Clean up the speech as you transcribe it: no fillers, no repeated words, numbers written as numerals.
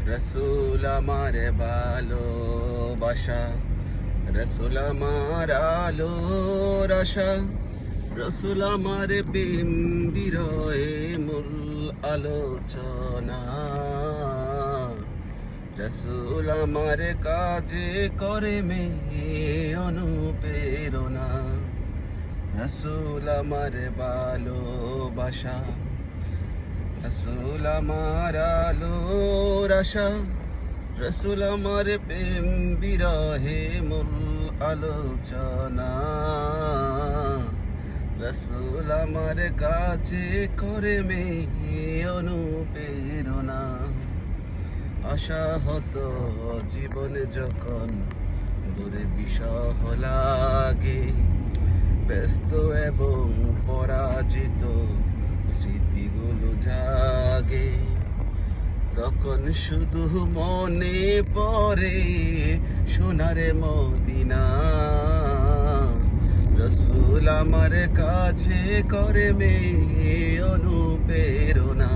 রসুল আমার ভালোবাসা, রসুল আমার আলোর আশা, রসুল আমার প্রেম বিরহে মূল আলোচনা। রসুল আমার কাজে করে মে অনুপ্রেরণা। রসুল আমার ভালোবাসা, রসুল আমার আলোর আশা, রসুল আমার প্রেম বিরহে মূল আলোচনা। রসুল আমার কাছে করে মে অনুপ্রেরণা। আশাহত জীবন যখন দূরে বিষহ লাগে, ব্যস্ত এবং পরাজিত স্মৃতিগুলো জাগে, তখন শুধু মনে পড়ে সোনার মদিনা। রসুল আমার কাছে করে মে অনুপ্রেরণা।